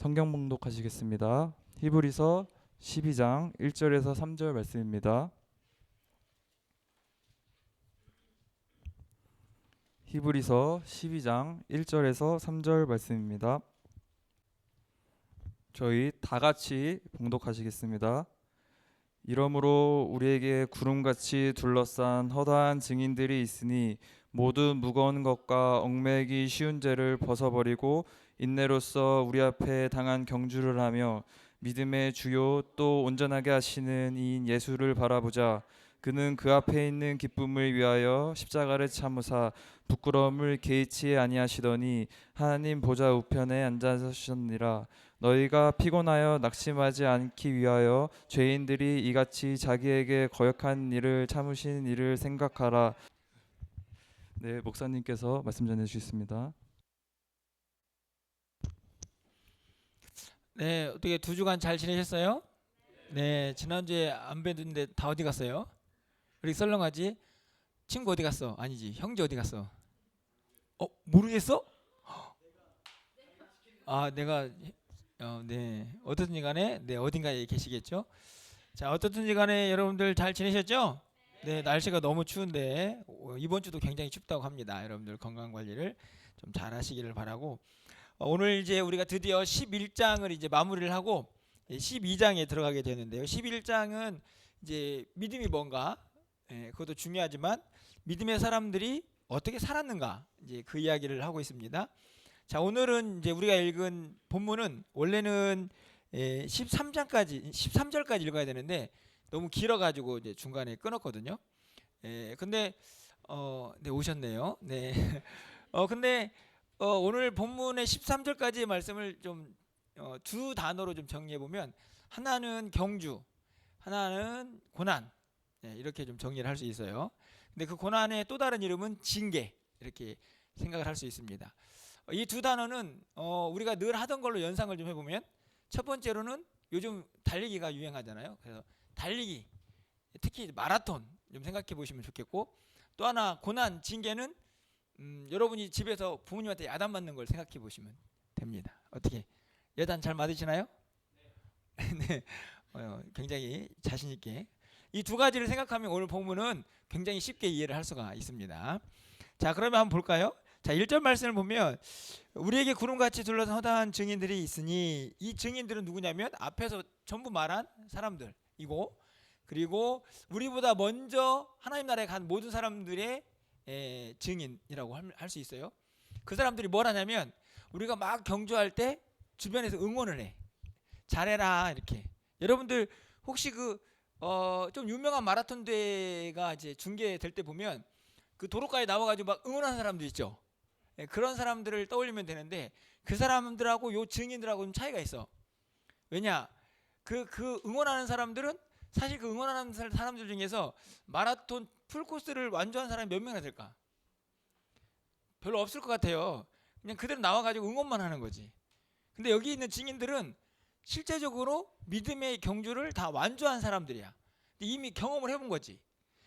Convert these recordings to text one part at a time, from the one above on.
성경 봉독하시겠습니다. 히브리서 12장 1절에서 3절 말씀입니다. 히브리서 12장 1절에서 3절 말씀입니다. 저희 다 같이 봉독하시겠습니다. 이러므로 우리에게 구름같이 둘러싼 허다한 증인들이 있으니 모든 무거운 것과 얽매이기 쉬운 죄를 벗어버리고 인내로써 우리 앞에 당한 경주를 하며 믿음의 주요 또 온전하게 하시는 이인 예수를 바라보자. 그는 그 앞에 있는 기쁨을 위하여 십자가를 참으사 부끄러움을 개의치 아니하시더니 하나님 보좌 우편에 앉으셨느니라. 너희가 피곤하여 낙심하지 않기 위하여 죄인들이 이같이 자기에게 거역한 일을 참으신 일을 생각하라. 네, 목사님께서 말씀 전해 주셨습니다. 네, 어떻게 두 주간 잘 지내셨어요? 네, 지난주에 안 뵀는데 다 어디 갔어요? 우리 썰렁하지? 친구 어디 갔어? 아니지, 형제 어디 갔어? 모르겠어? 내가 네, 어떻든지 간에 네, 어딘가에 계시겠죠? 자, 어떻든지 간에 여러분들 잘 지내셨죠? 네, 날씨가 너무 추운데 이번 주도 굉장히 춥다고 합니다. 여러분들 건강 관리를 좀 잘 하시기를 바라고 오늘 이제 우리가 드디어 11장을 이제 마무리를 하고 12장에 들어가게 되는데요. 11장은 이제 믿음이 뭔가, 그것도 중요하지만 믿음의 사람들이 어떻게 살았는가, 이제 그 이야기를 하고 있습니다. 자, 오늘은 이제 우리가 읽은 본문은 원래는 13절까지 읽어야 되는데 너무 길어가지고 이제 중간에 끊었거든요. 근데 네, 오셨네요. 네. 근데 오늘 본문의 13절까지의 말씀을 좀 두 단어로 좀 정리해 보면 하나는 경주, 하나는 고난, 이렇게 좀 정리를 할 수 있어요. 근데 그 고난의 또 다른 이름은 징계, 이렇게 생각을 할 수 있습니다. 이 두 단어는 우리가 늘 하던 걸로 연상을 좀 해보면 첫 번째로는 요즘 달리기가 유행하잖아요. 그래서 달리기, 특히 마라톤 좀 생각해 보시면 좋겠고, 또 하나 고난, 징계는 여러분이 집에서 부모님한테 야단 맞는 걸 생각해 보시면 됩니다. 어떻게 야단 잘 맞으시나요? 네, 굉장히 자신 있게 이 두 가지를 생각하면 오늘 본문은 굉장히 쉽게 이해를 할 수가 있습니다. 자, 그러면 한번 볼까요? 자, 1절 말씀을 보면 우리에게 구름같이 둘러싼 허다한 증인들이 있으니, 이 증인들은 누구냐면 앞에서 전부 말한 사람들이고, 그리고 우리보다 먼저 하나님 나라에 간 모든 사람들의 증인이라고 할 수 있어요. 그 사람들이 뭘 하냐면 우리가 막 경주할 때 주변에서 응원을 해. 잘해라, 이렇게. 여러분들 혹시 좀 유명한 마라톤 대회가 이제 중계될 때 보면 그 도로가에 나와가지고 막 응원하는 사람들 있죠. 그런 사람들을 떠올리면 되는데 그 사람들하고 요 증인들하고 좀 차이가 있어. 왜냐? 그 응원하는 사람들은 사실 그 응원하는 사람들 중에서 마라톤 풀코스를 완주한 사람이 몇 명이나 될까? 별로 없을 것 같아요. 그냥 그대로 나와가지고 응원만 하는 거지. 근데 여기 있는 증인들은 실제적으로 믿음의 경주를 다 완주한 사람들이야. 이미 경험을 해본 거지.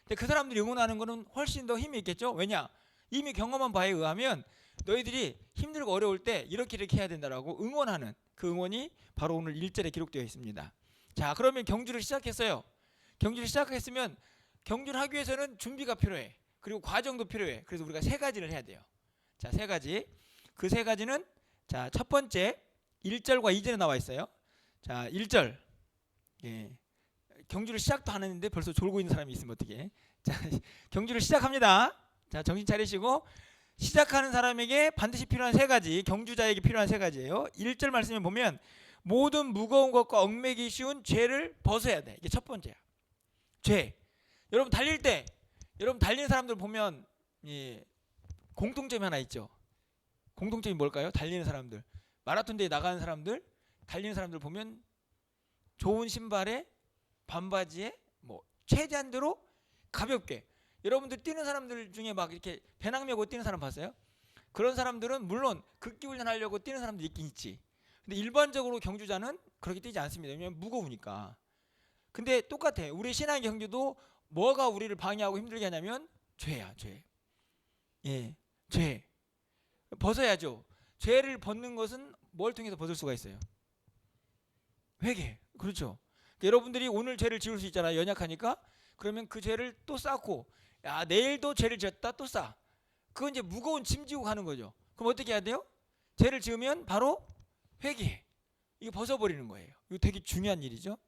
근데 그 사람들이 응원하는 거는 훨씬 더 힘이 있겠죠? 왜냐? 이미 경험한 바에 의하면 너희들이 힘들고 어려울 때 이렇게 해야 된다라고 응원하는 그 응원이 바로 오늘 1절에 기록되어 있습니다. 자, 그러면 경주를 시작했어요. 경주를 시작했으면 경주를 하기 위해서는 준비가 필요해. 그리고 과정도 필요해. 그래서 우리가 세 가지를 해야 돼요. 자, 세 가지. 그 세 가지는, 자, 첫 번째 1절과 2절에 나와 있어요. 자, 1절. 경주를 시작도 안 했는데 벌써 졸고 있는 사람이 있으면 어떡해. 자, 경주를 시작합니다. 자, 정신 차리시고, 시작하는 사람에게 반드시 필요한 세 가지, 경주자에게 필요한 세 가지예요. 1절 말씀에 보면 모든 무거운 것과 얽매기 쉬운 죄를 벗어야 돼. 이게 첫 번째야. 죄. 여러분 달릴 때, 여러분 달리는 사람들 보면 공통점이 하나 있죠. 공통점이 뭘까요? 달리는 사람들, 마라톤 대회 나가는 사람들, 달리는 사람들 보면 좋은 신발에 반바지에 뭐 최대한대로 가볍게. 여러분들 뛰는 사람들 중에 막 이렇게 배낭 메고 뛰는 사람 봤어요? 그런 사람들은 물론 극기 훈련하려고 뛰는 사람도 있긴 있지. 근데 일반적으로 경주자는 그렇게 뛰지 않습니다. 왜냐하면 무거우니까. 근데 똑같아. 우리 신앙의 경주도 뭐가 우리를 방해하고 힘들게 하냐면 죄야, 죄. 죄. 벗어야죠. 죄를 벗는 것은 뭘 통해서 벗을 수가 있어요? 회개. 그렇죠. 그러니까 여러분들이 오늘 죄를 지을 수 있잖아요. 연약하니까. 그러면 그 죄를 또 쌓고, 야, 내일도 죄를 지었다 또 쌓아. 그건 이제 무거운 짐 지고 가는 거죠. 그럼 어떻게 해야 돼요? 죄를 지으면 바로 회개해. 이거 벗어버리는 거예요. 이거 되게 중요한 일이죠.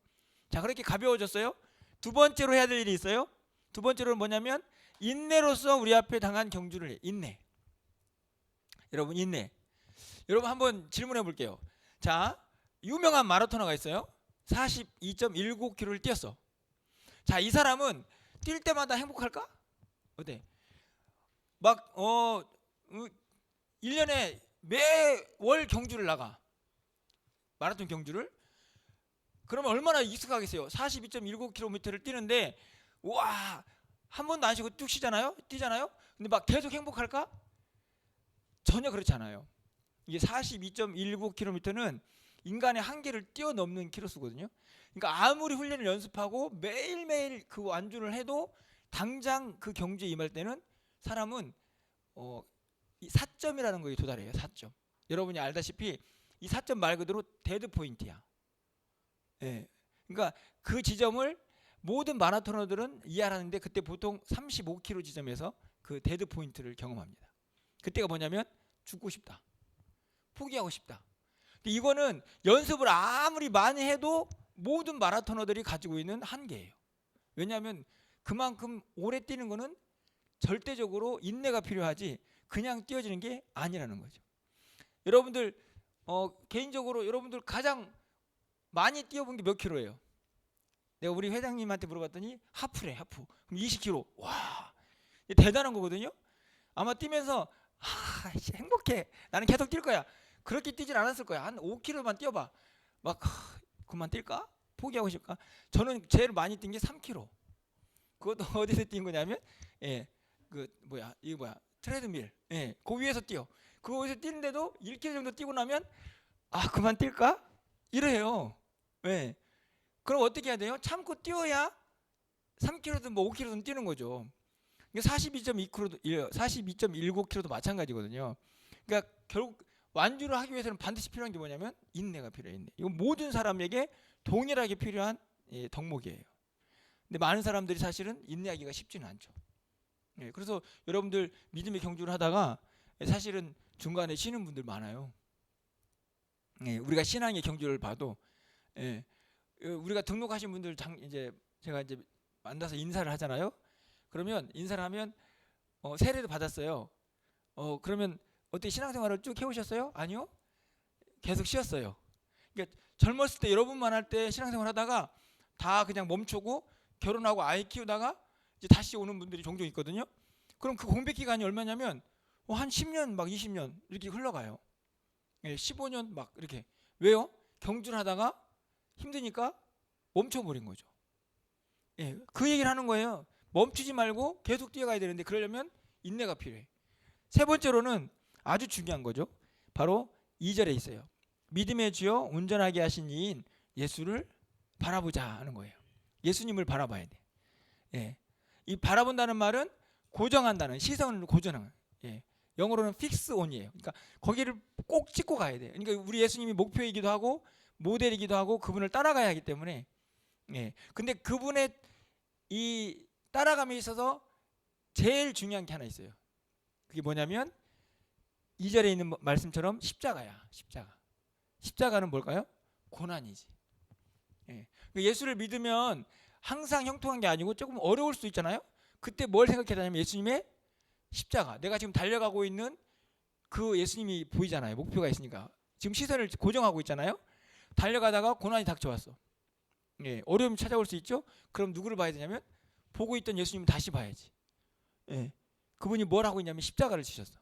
자, 그렇게 가벼워졌어요. 두 번째로 해야 될 일이 있어요. 두 번째로는 뭐냐면 인내로서 우리 앞에 당한 경주를 해. 인내. 여러분, 인내. 여러분 한번 질문해 볼게요. 자, 유명한 마라토너가 있어요. 42.19km를 뛰었어. 자, 이 사람은 뛸 때마다 행복할까? 어때? 막 1년에 매월 경주를 나가. 마라톤 경주를. 그러면 얼마나 익숙하겠어요. 42.19km를 뛰는데 와, 한 번도 안 쉬고 뚝 쉬잖아요. 뛰잖아요. 근데 막 계속 행복할까? 전혀 그렇지 않아요. 이게 42.19km는 인간의 한계를 뛰어넘는 키로수거든요. 그러니까 아무리 훈련을 연습하고 매일매일 그 완주를 해도 당장 그 경주에 임할 때는 사람은 이 4점이라는 거에 도달해요. 4점. 여러분이 알다시피 이 4점 말 그대로 데드 포인트야. 예. 그러니까 그 지점을 모든 마라토너들은 이해하는데 그때 보통 35km 지점에서 그 데드 포인트를 경험합니다. 그때가 뭐냐면 죽고 싶다. 포기하고 싶다. 근데 이거는 연습을 아무리 많이 해도 모든 마라토너들이 가지고 있는 한계예요. 왜냐하면 그만큼 오래 뛰는 거는 절대적으로 인내가 필요하지 그냥 뛰어지는 게 아니라는 거죠. 여러분들 개인적으로 여러분들 가장 많이 뛰어본 게 몇 킬로예요? 내가 우리 회장님한테 물어봤더니 하프래. 하프. 그럼 20km. 와, 대단한 거거든요. 아마 뛰면서 행복해. 나는 계속 뛸 거야. 그렇게 뛰진 않았을 거야. 한 5km만 뛰어봐. 막 그만 뛸까? 포기하고 싶까? 저는 제일 많이 뛴 게 3km. 그것도 어디서 뛴 거냐면 트레드밀. 그 위에서 뛰어. 그 위에서 뛰는데도 1km 정도 뛰고 나면 그만 뛸까? 이래요. 그럼 어떻게 해야 돼요? 참고 뛰어야 3km든 뭐 5km든 뛰는 거죠. 42.19km도 마찬가지거든요. 그러니까 결국 완주를 하기 위해서는 반드시 필요한 게 뭐냐면 인내가 필요해요. 인내. 이건 모든 사람에게 동일하게 필요한 덕목이에요. 근데 많은 사람들이 사실은 인내하기가 쉽지는 않죠. 그래서 여러분들 믿음의 경주를 하다가 사실은 중간에 쉬는 분들 많아요. 우리가 신앙의 경주를 봐도 우리가 등록하신 분들 제가 이제 만나서 인사를 하잖아요. 그러면 인사를 하면 세례도 받았어요. 그러면 어떻게 신앙생활을 쭉 해오셨어요? 아니요. 계속 쉬었어요. 그러니까 젊었을 때 여러분만 할 때 신앙생활 하다가 다 그냥 멈추고 결혼하고 아이 키우다가 이제 다시 오는 분들이 종종 있거든요. 그럼 그 공백 기간이 얼마냐면 한 10년 막 20년 이렇게 흘러가요. 15년 막 이렇게. 왜요? 경주를 하다가 힘드니까 멈춰버린 거죠. 그 얘기를 하는 거예요. 멈추지 말고 계속 뛰어가야 되는데 그러려면 인내가 필요해. 세 번째로는 아주 중요한 거죠. 바로 2절에 있어요. 믿음의 주여 온전하게 하신 이인 예수를 바라보자 하는 거예요. 예수님을 바라봐야 돼. 이 바라본다는 말은 고정한다는, 시선을 고정하는. 영어로는 fix on이에요. 그러니까 거기를 꼭 찍고 가야 돼. 그러니까 우리 예수님이 목표이기도 하고 모델이기도 하고 그분을 따라가야 하기 때문에. 근데 그분의 이 따라감에 있어서 제일 중요한 게 하나 있어요. 그게 뭐냐면 2절에 있는 말씀처럼 십자가야. 십자가는 뭘까요? 고난이지. 예수를 믿으면 항상 형통한 게 아니고 조금 어려울 수 있잖아요. 그때 뭘 생각해야 되냐면 예수님의 십자가. 내가 지금 달려가고 있는 그 예수님이 보이잖아요. 목표가 있으니까. 지금 시선을 고정하고 있잖아요. 달려가다가 고난이 닥쳐왔어. 어려움이 찾아올 수 있죠. 그럼 누구를 봐야 되냐면 보고 있던 예수님을 다시 봐야지. 그분이 뭘 하고 있냐면 십자가를 지셨어.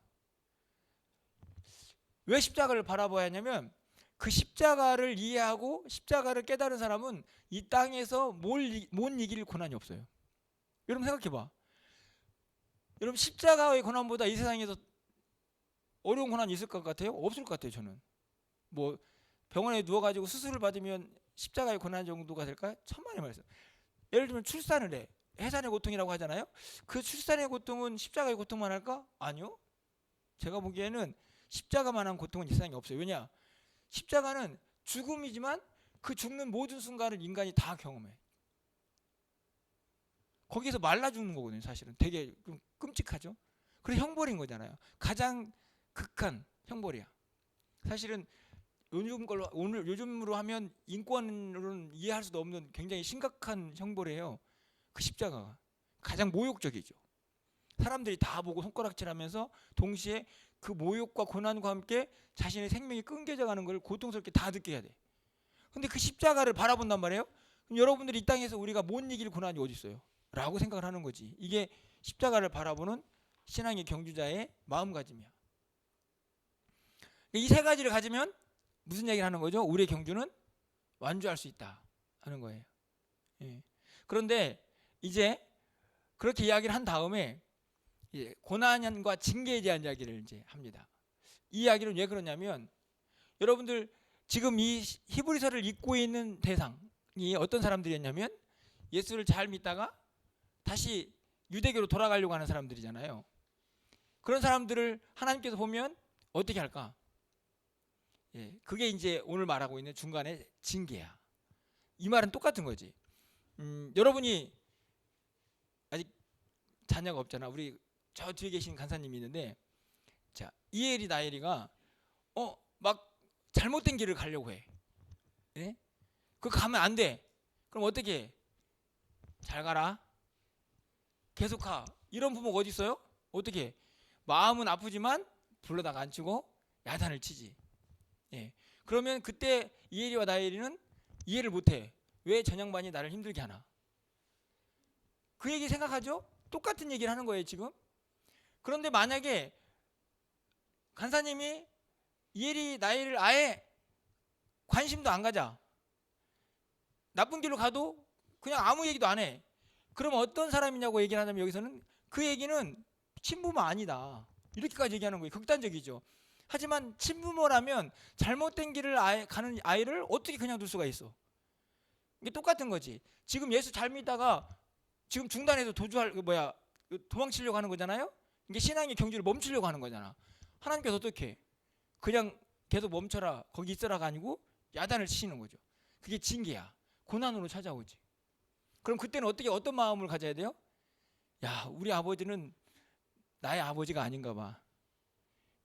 왜 십자가를 바라봐야 하냐면 그 십자가를 이해하고 십자가를 깨달은 사람은 이 땅에서 못 이길 고난이 없어요. 여러분 생각해봐. 여러분 십자가의 고난보다 이 세상에서 어려운 고난이 있을 것 같아요? 없을 것 같아요. 저는 뭐 병원에 누워가지고 수술을 받으면 십자가의 고난 정도가 될까요? 천만의 말씀. 예를 들면 출산을 해. 해산의 고통이라고 하잖아요. 그 출산의 고통은 십자가의 고통만 할까? 아니요. 제가 보기에는 십자가만한 고통은 이 세상에 없어요. 왜냐? 십자가는 죽음이지만 그 죽는 모든 순간을 인간이 다 경험해. 거기서 말라 죽는 거거든요. 사실은 되게 좀 끔찍하죠. 그래서 형벌인 거잖아요. 가장 극한 형벌이야. 사실은 요즘으로 하면 인권으로는 이해할 수도 없는 굉장히 심각한 형벌이에요. 그 십자가가 가장 모욕적이죠. 사람들이 다 보고 손가락질하면서 동시에 그 모욕과 고난과 함께 자신의 생명이 끊겨져 가는 걸 고통스럽게 다 느껴야 돼. 근데 그 십자가를 바라본단 말이에요. 그럼 여러분들이 이 땅에서 우리가 못 이길 고난이 어디 있어요? 라고 생각을 하는 거지. 이게 십자가를 바라보는 신앙의 경주자의 마음가짐이야. 이 세 가지를 가지면 무슨 얘기를 하는 거죠? 우리의 경주는 완주할 수 있다 하는 거예요. 예. 그런데 이제 그렇게 이야기를 한 다음에 고난과 징계에 대한 이야기를 이제 합니다. 이 이야기는 왜 그러냐면 여러분들 지금 이 히브리서를 읽고 있는 대상이 어떤 사람들이었냐면 예수를 잘 믿다가 다시 유대교로 돌아가려고 하는 사람들이잖아요. 그런 사람들을 하나님께서 보면 어떻게 할까? 예, 그게 이제 오늘 말하고 있는 중간에 징계야. 이 말은 똑같은 거지. 여러분이 아직 자녀가 없잖아. 우리 저 뒤에 계신 간사님이 있는데, 자 이엘이 나엘이가 막 잘못된 길을 가려고 해. 예? 그 가면 안 돼. 그럼 어떻게 해? 잘 가라. 계속 가. 이런 부모가 어디 있어요? 어떻게 해? 마음은 아프지만 불러다가 앉히고 야단을 치지. 예. 그러면 그때 이엘이와 나엘이는 이해를 못해. 왜 전양반이 나를 힘들게 하나? 그 얘기 생각하죠? 똑같은 얘기를 하는 거예요 지금. 그런데 만약에 간사님이 이엘이 나엘을 아예 관심도 안 가자, 나쁜 길로 가도 그냥 아무 얘기도 안 해. 그러면 어떤 사람이냐고 얘기를 하자면 여기서는 그 얘기는 친부모 아니다 이렇게까지 얘기하는 거예요. 극단적이죠. 하지만 친부모라면 잘못된 길을 가는 아이를 어떻게 그냥 둘 수가 있어? 이게 똑같은 거지. 지금 예수 잘 믿다가 지금 중단해서 도망치려고 하는 거잖아요. 이게 신앙의 경주를 멈추려고 하는 거잖아. 하나님께서 어떻게 해? 그냥 계속 멈춰라 거기 있어라가 아니고 야단을 치시는 거죠. 그게 징계야. 고난으로 찾아오지. 그럼 그때는 어떤 마음을 가져야 돼요? 야, 우리 아버지는 나의 아버지가 아닌가 봐.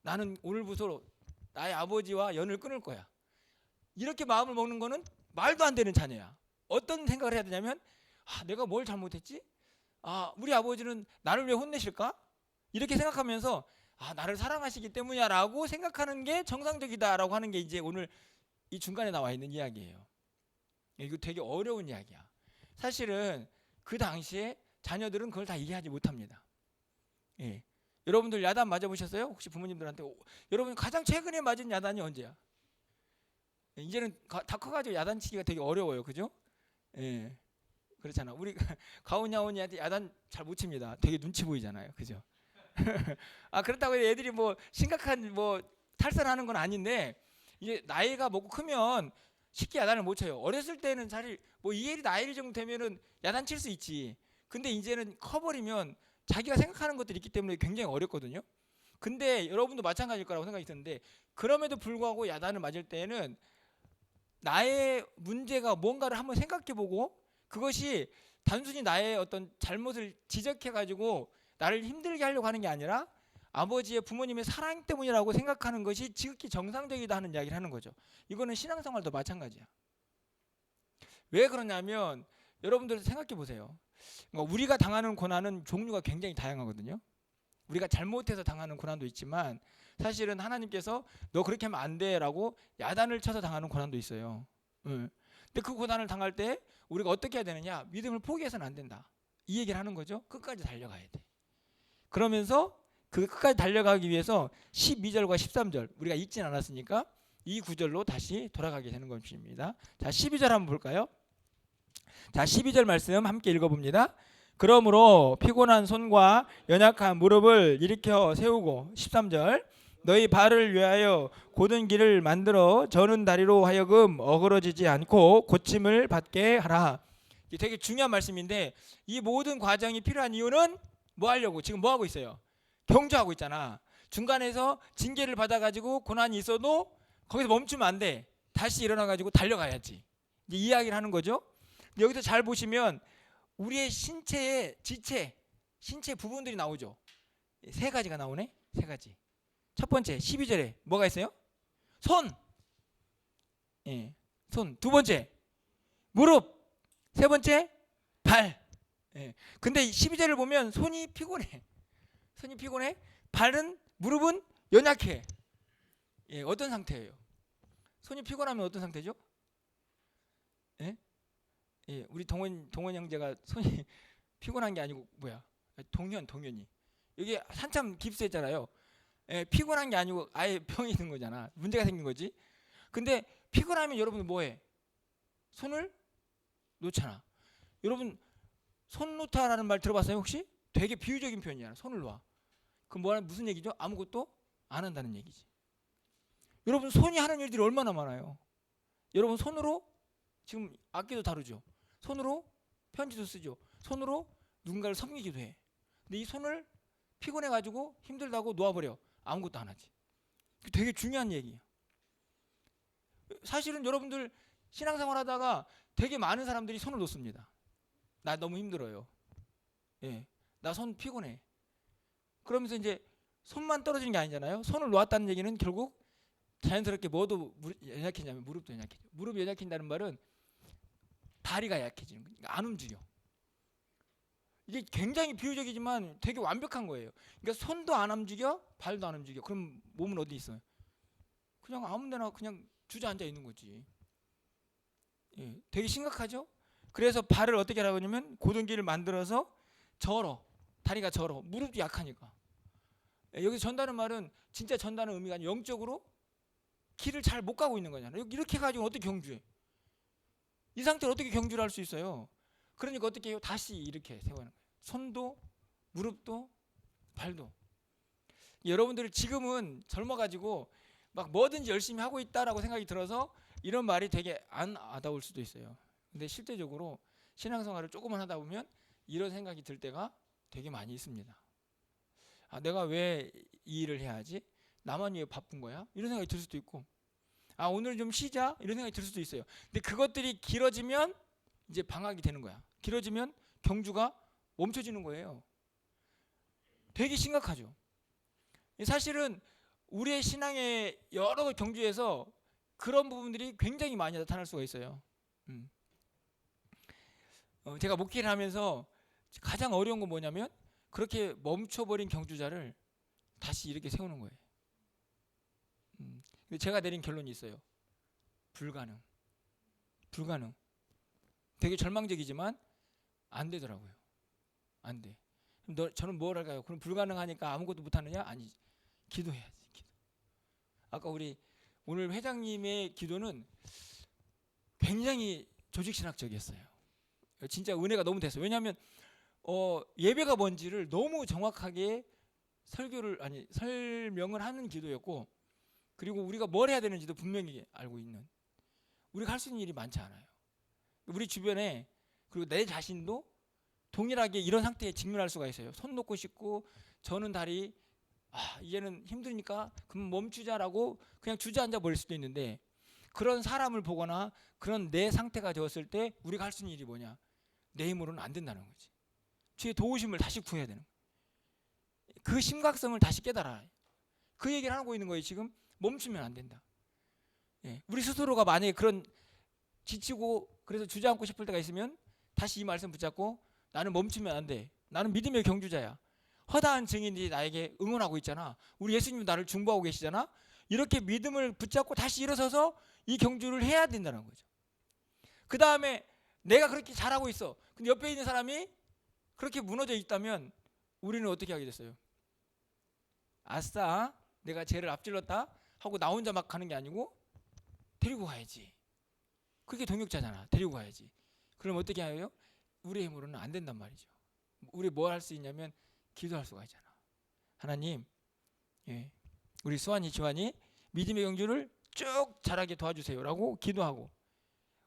나는 오늘부터 나의 아버지와 연을 끊을 거야. 이렇게 마음을 먹는 거는 말도 안 되는 자녀야. 어떤 생각을 해야 되냐면 내가 뭘 잘못했지? 우리 아버지는 나를 왜 혼내실까? 이렇게 생각하면서 나를 사랑하시기 때문이야 라고 생각하는 게 정상적이다라고 하는 게 이제 오늘 이 중간에 나와 있는 이야기예요. 이거 되게 어려운 이야기야. 사실은 그 당시에 자녀들은 그걸 다 이해하지 못합니다. 예. 여러분들 야단 맞아보셨어요? 혹시 부모님들한테 여러분 가장 최근에 맞은 야단이 언제야? 이제는 다 커가지고 야단치기가 되게 어려워요, 그죠? 예, 그렇잖아. 우리 가오냐오니한테 야단 잘 못 칩니다. 되게 눈치 보이잖아요, 그죠? 그렇다고 애들이 뭐 심각한 탈선하는 건 아닌데 이제 나이가 먹고 크면 쉽게 야단을 못 쳐요. 어렸을 때는 잘 이엘이 나엘이 정도 되면은 야단 칠 수 있지. 근데 이제는 커버리면 자기가 생각하는 것들이 있기 때문에 굉장히 어렵거든요. 근데 여러분도 마찬가지일 거라고 생각이 드는데 그럼에도 불구하고 야단을 맞을 때는 나의 문제가 뭔가를 한번 생각해보고 그것이 단순히 나의 어떤 잘못을 지적해가지고 나를 힘들게 하려고 하는 게 아니라 아버지의 부모님의 사랑 때문이라고 생각하는 것이 지극히 정상적이다 하는 이야기를 하는 거죠. 이거는 신앙생활도 마찬가지야. 왜 그러냐면 여러분들 생각해 보세요. 우리가 당하는 고난은 종류가 굉장히 다양하거든요. 우리가 잘못해서 당하는 고난도 있지만 사실은 하나님께서 너 그렇게 하면 안 돼라고 야단을 쳐서 당하는 고난도 있어요. 근데 그 고난을 당할 때 우리가 어떻게 해야 되느냐? 믿음을 포기해서는 안 된다. 이 얘기를 하는 거죠. 끝까지 달려가야 돼. 그러면서 그 끝까지 달려가기 위해서 12절과 13절 우리가 읽진 않았으니까 이 구절로 다시 돌아가게 되는 것입니다. 자, 12절 한번 볼까요? 자, 12절 말씀 함께 읽어봅니다. 그러므로 피곤한 손과 연약한 무릎을 일으켜 세우고 13절 너희 발을 위하여 곧은 길을 만들어 저는 다리로 하여금 어그러지지 않고 고침을 받게 하라. 이게 되게 중요한 말씀인데 이 모든 과정이 필요한 이유는 뭐 하려고? 지금 뭐 하고 있어요? 경주하고 있잖아. 중간에서 징계를 받아가지고 고난이 있어도 거기서 멈추면 안 돼. 다시 일어나가지고 달려가야지. 이제 이야기를 하는 거죠. 근데 여기서 잘 보시면 우리의 신체의 지체, 신체 부분들이 나오죠. 세 가지가 나오네. 세 가지. 첫 번째 12절에 뭐가 있어요? 손. 예, 손. 두 번째 무릎. 세 번째 발. 예. 근데 12절을 보면 손이 피곤해. 손이 피곤해. 발은 무릎은 연약해. 예, 어떤 상태예요? 손이 피곤하면 어떤 상태죠? 예? 예, 우리 동원 형제가 손이 피곤한 게 아니고 뭐야? 동현이 여기 한참 깁스했잖아요. 예, 피곤한 게 아니고 아예 병이 있는 거잖아. 문제가 생긴 거지. 근데 피곤하면 여러분 뭐해? 손을 놓잖아. 여러분 손 놓다라는 말 들어봤어요 혹시? 되게 비유적인 표현이잖아. 손을 놔. 그럼 무슨 얘기죠? 아무것도 안 한다는 얘기지. 여러분 손이 하는 일들이 얼마나 많아요. 여러분 손으로 지금 악기도 다루죠. 손으로 편지도 쓰죠. 손으로 누군가를 섬기기도 해. 근데 이 손을 피곤해가지고 힘들다고 놓아버려. 아무것도 안 하지. 되게 중요한 얘기예요. 사실은 여러분들 신앙생활 하다가 되게 많은 사람들이 손을 놓습니다. 나 너무 힘들어요. 예, 나 손 피곤해. 그러면서 이제 손만 떨어지는 게 아니잖아요. 손을 놓았다는 얘기는 결국 자연스럽게 뭐도 연약해지냐면 무릎도 연약해져. 무릎이 연약해진다는 말은 다리가 약해지는 거예요. 그러니까 안 움직여. 이게 굉장히 비유적이지만 되게 완벽한 거예요. 그러니까 손도 안 움직여, 발도 안 움직여. 그럼 몸은 어디 있어요? 그냥 아무데나 그냥 주저앉아 있는 거지. 예, 되게 심각하죠? 그래서 발을 어떻게 하라고 하냐면 고등기를 만들어서 절어. 다리가 절어. 무릎도 약하니까. 예, 여기서 전다는 말은 진짜 전다는 의미가 아니라 영적으로 길을 잘 못 가고 있는 거잖아요. 이렇게 가지고 어떻게 경주해? 이 상태로 어떻게 경주를 할 수 있어요? 그러니까 어떻게 해요? 다시 이렇게 세워는 거예요. 손도 무릎도 발도. 여러분들 지금은 젊어가지고 막 뭐든지 열심히 하고 있다라고 생각이 들어서 이런 말이 되게 안 와닿을 수도 있어요. 근데 실제적으로 신앙생활을 조금만 하다 보면 이런 생각이 들 때가 되게 많이 있습니다. 아, 내가 왜 이 일을 해야 하지? 나만 왜 바쁜 거야? 이런 생각이 들 수도 있고, 아, 오늘 좀 쉬자 이런 생각이 들 수도 있어요. 근데 그것들이 길어지면 이제 방학이 되는 거야. 길어지면 경주가 멈춰지는 거예요. 되게 심각하죠. 사실은 우리의 신앙의 여러 경주에서 그런 부분들이 굉장히 많이 나타날 수가 있어요. 제가 목회를 하면서 가장 어려운 건 뭐냐면 그렇게 멈춰버린 경주자를 다시 이렇게 세우는 거예요. 근데 제가 내린 결론이 있어요. 불가능. 되게 절망적이지만 안 되더라고요. 안 돼. 저는 뭘 할까요? 그럼 불가능하니까 아무것도 못 하느냐? 아니지. 기도해야지. 기도. 아까 오늘 회장님의 기도는 굉장히 조직신학적이었어요. 진짜 은혜가 너무 됐어요. 왜냐하면 예배가 뭔지를 너무 정확하게 설명을 하는 기도였고, 그리고 우리가 뭘 해야 되는지도 분명히 알고 있는. 우리가 할 수 있는 일이 많지 않아요. 우리 주변에 그리고 내 자신도 동일하게 이런 상태에 직면할 수가 있어요. 손 놓고 싶고 저는 다리 이제는 힘드니까 그럼 멈추자라고 그냥 주저앉아 버릴 수도 있는데, 그런 사람을 보거나 그런 내 상태가 되었을 때 우리가 할 수 있는 일이 뭐냐? 내 힘으로는 안 된다는 거지. 주의 도우심을 다시 구해야 되는 거예요. 그 심각성을 다시 깨달아야 해요. 그 얘기를 하고 있는 거예요. 지금 멈추면 안 된다. 예, 우리 스스로가 만약에 그런 지치고 그래서 주저앉고 싶을 때가 있으면 다시 이 말씀 붙잡고 나는 멈추면 안 돼. 나는 믿음의 경주자야. 허다한 증인들이 나에게 응원하고 있잖아. 우리 예수님이 나를 중보하고 계시잖아. 이렇게 믿음을 붙잡고 다시 일어서서 이 경주를 해야 된다는 거죠. 그 다음에 내가 그렇게 잘하고 있어. 근데 옆에 있는 사람이 그렇게 무너져 있다면 우리는 어떻게 하게 됐어요? 아싸, 내가 쟤를 앞질렀다 하고 나 혼자 막 가는 게 아니고 데리고 가야지. 그게 동역자잖아. 데리고 가야지. 그럼 어떻게 해요? 우리의 힘으로는 안 된단 말이죠. 우리 뭘 할 수 있냐면 기도할 수가 있잖아. 하나님, 우리 수환이 지환이 믿음의 경주를 쭉 잘하게 도와주세요라고 기도하고,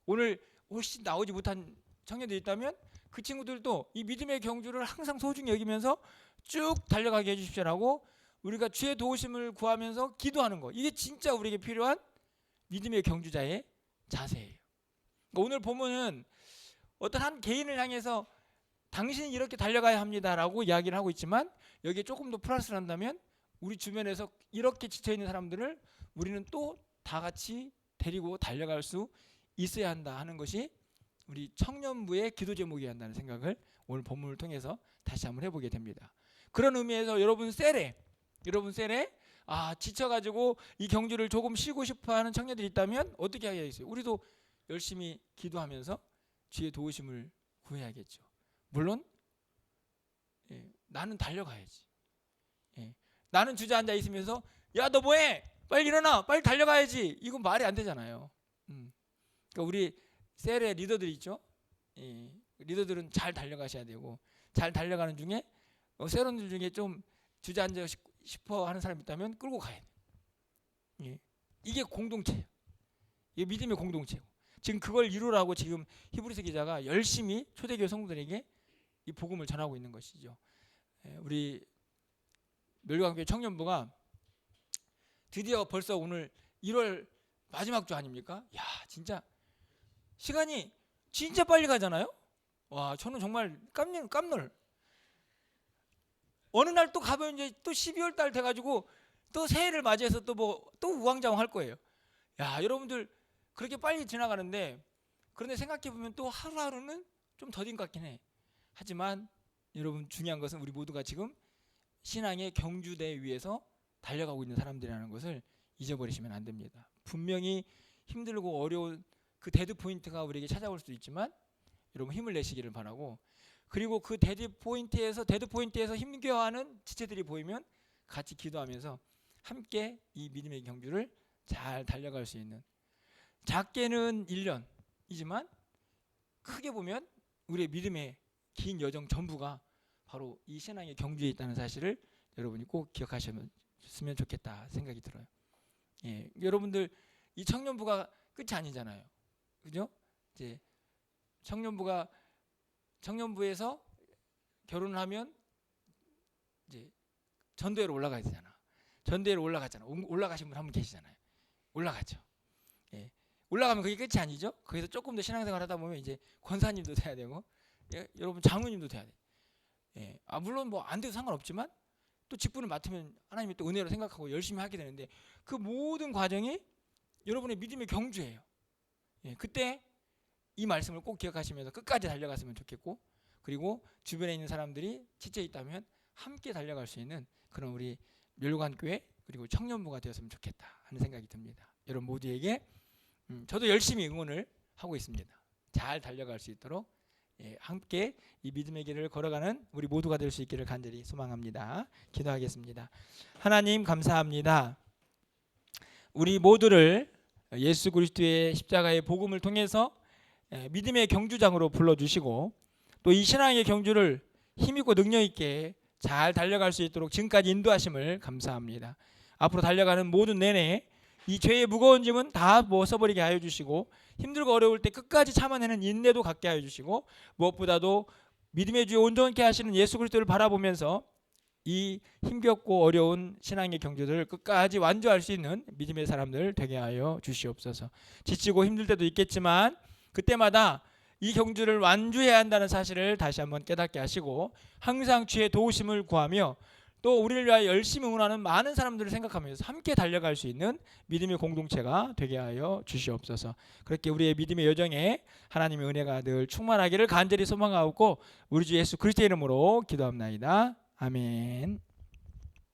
오늘 혹시 나오지 못한 청년들이 있다면 그 친구들도 이 믿음의 경주를 항상 소중히 여기면서 쭉 달려가게 해주십시오라고 우리가 주의 도우심을 구하면서 기도하는 거, 이게 진짜 우리에게 필요한 믿음의 경주자의 자세예요. 오늘 보면은 어떤 한 개인을 향해서 당신이 이렇게 달려가야 합니다라고 이야기를 하고 있지만 여기에 조금 더 플러스를 한다면 우리 주변에서 이렇게 지쳐 있는 사람들을 우리는 또 다 같이 데리고 달려갈 수 있어야 한다 하는 것이 우리 청년부의 기도 제목이어야 한다는 생각을 오늘 본문을 통해서 다시 한번 해보게 됩니다. 그런 의미에서 여러분 셀에 지쳐가지고 이 경주를 조금 쉬고 싶어하는 청년들이 있다면 어떻게 하겠어요? 우리도 열심히 기도하면서 주의 도우심을 구해야겠죠. 물론 나는 달려가야지. 나는 주저앉아 있으면서 야 너 뭐해? 빨리 일어나, 빨리 달려가야지. 이건 말이 안 되잖아요. 그러니까 우리 셀의 리더들이 있죠. 리더들은 잘 달려가셔야 되고 잘 달려가는 중에 셀원들 중에 좀 주저앉아 싶어 하는 사람이 있다면 끌고 가야 돼요. 이게 공동체예요. 이게 믿음의 공동체고 지금 그걸 이루라고 지금 히브리서 기자가 열심히 초대교회 성도들에게 이 복음을 전하고 있는 것이죠. 우리 멸관교회 청년부가 드디어 벌써 오늘 1월 마지막 주 아닙니까? 야 진짜 시간이 진짜 빨리 가잖아요. 와 저는 정말 깜놀. 어느 날 또 가면 이제 또 12월 달 돼가지고 또 새해를 맞이해서 또 우왕좌왕 할 거예요. 야 여러분들 그렇게 빨리 지나가는데 그런데 생각해 보면 또 하루하루는 좀 더딘 것 같긴 해. 하지만 여러분 중요한 것은 우리 모두가 지금 신앙의 경주대 위에서 달려가고 있는 사람들이라는 것을 잊어버리시면 안 됩니다. 분명히 힘들고 어려운 그 데드 포인트가 우리에게 찾아올 수도 있지만 여러분 힘을 내시기를 바라고 그리고 그 데드 포인트에서 힘겨워하는 지체들이 보이면 같이 기도하면서 함께 이 믿음의 경주를 잘 달려갈 수 있는 작게는 1년이지만 크게 보면 우리의 믿음의 긴 여정 전부가 바로 이 신앙의 경주에 있다는 사실을 여러분이 꼭 기억하셨으면 좋겠다 생각이 들어요. 여러분들 이 청년부가 끝이 아니잖아요. 그죠? 이제 청년부에서 결혼을 하면 이제 전도회로 올라가야 되잖아. 전도회로 올라가신 분 한 분 계시잖아요. 올라가죠. 올라가면 그게 끝이 아니죠. 거기서 조금 더 신앙생활 하다 보면 이제 권사님도 돼야 되고 여러분 장로님도 돼야 돼. 물론 뭐 안 돼도 상관없지만 또 직분을 맡으면 하나님이 또 은혜로 생각하고 열심히 하게 되는데 그 모든 과정이 여러분의 믿음의 경주예요. 그때 이 말씀을 꼭 기억하시면서 끝까지 달려갔으면 좋겠고 그리고 주변에 있는 사람들이 지쳐 있다면 함께 달려갈 수 있는 그런 우리 멸관교회 그리고 청년부가 되었으면 좋겠다 하는 생각이 듭니다. 여러분 모두에게 저도 열심히 응원을 하고 있습니다. 잘 달려갈 수 있도록 함께 이 믿음의 길을 걸어가는 우리 모두가 될 수 있기를 간절히 소망합니다. 기도하겠습니다. 하나님 감사합니다. 우리 모두를 예수 그리스도의 십자가의 복음을 통해서 믿음의 경주장으로 불러주시고 또 이 신앙의 경주를 힘있고 능력있게 잘 달려갈 수 있도록 지금까지 인도하심을 감사합니다. 앞으로 달려가는 모든 내내 이 죄의 무거운 짐은 다 벗어버리게 하여 주시고 힘들고 어려울 때 끝까지 참아내는 인내도 갖게 하여 주시고 무엇보다도 믿음의 주에 온전케 하시는 예수 그리스도를 바라보면서 이 힘겹고 어려운 신앙의 경주들을 끝까지 완주할 수 있는 믿음의 사람들 되게 하여 주시옵소서. 지치고 힘들 때도 있겠지만 그때마다 이 경주를 완주해야 한다는 사실을 다시 한번 깨닫게 하시고 항상 주의 도우심을 구하며 또 우리를 위하여 열심히 응원하는 많은 사람들을 생각하면서 함께 달려갈 수 있는 믿음의 공동체가 되게 하여 주시옵소서. 그렇게 우리의 믿음의 여정에 하나님의 은혜가 늘 충만하기를 간절히 소망하고 우리 주 예수 그리스도의 이름으로 기도합나이다. 아멘.